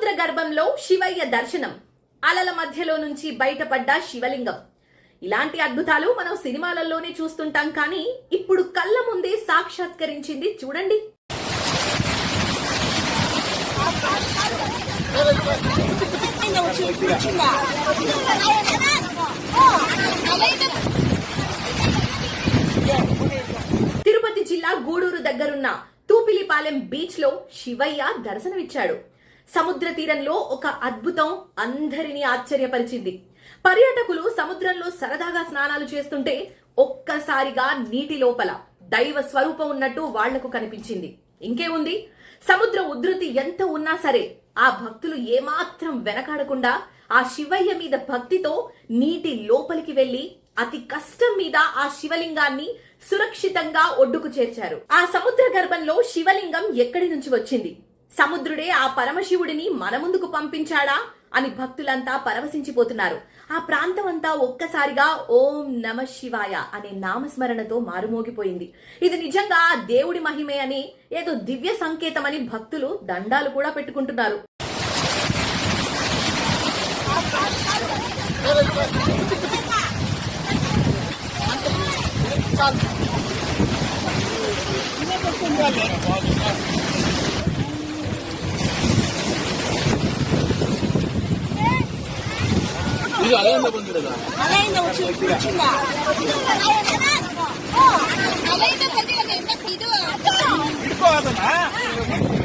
సముద్ర గర్భంలో శివయ్య దర్శనం, అలల మధ్యలో నుంచి బయటపడ్డ శివలింగం. ఇలాంటి అద్భుతాలు మనం సినిమాలలోనే చూస్తుంటాం, కానీ ఇప్పుడు కళ్ళ ముందే సాక్షాత్కరించింది చూడండి. తిరుపతి జిల్లా గూడూరు దగ్గరున్న తూపిలిపాలెం బీచ్ లో శివయ్య దర్శనమిచ్చాడు. సముద్ర తీరంలో ఒక అద్భుతం అందరినీ ఆశ్చర్యపరిచింది. పర్యాటకులు సముద్రంలో సరదాగా స్నానాలు చేస్తుంటే ఒక్కసారిగా నీటి లోపల దైవ స్వరూపం ఉన్నట్టు వాళ్లకు కనిపించింది. ఇంకేముంది, సముద్ర ఉధృతి ఎంత ఉన్నా సరే ఆ భక్తులు ఏమాత్రం వెనకాడకుండా ఆ శివయ్య మీద భక్తితో నీటి లోపలికి వెళ్లి అతి కష్టం మీద ఆ శివలింగాన్ని సురక్షితంగా ఒడ్డుకు చేర్చారు. ఆ సముద్ర గర్భంలో శివలింగం ఎక్కడి నుంచి వచ్చింది? సముద్రుడే ఆ పరమశివుడిని మన ముందుకు పంపించాడా అని భక్తులంతా పరవశించిపోతున్నారు. ఆ ప్రాంతం అంతా ఒక్కసారిగా ఓం నమ శివాయ అనే నామస్మరణతో మారుమోగిపోయింది. ఇది నిజంగా దేవుడి మహిమే అని, ఏదో దివ్య సంకేతమని భక్తులు దండాలు కూడా పెట్టుకుంటున్నారు. ಇದು ಅಲೆಯಿಂದ ಬಂದಿರೋದ? ಅಲೆಯಿಂದ వచ్చిందా? ಅಲೆಯಿಂದ ಬಂದಿರೋದು. ಇದು ಹಿಡ್ಕೋ ಅದನ್ನ.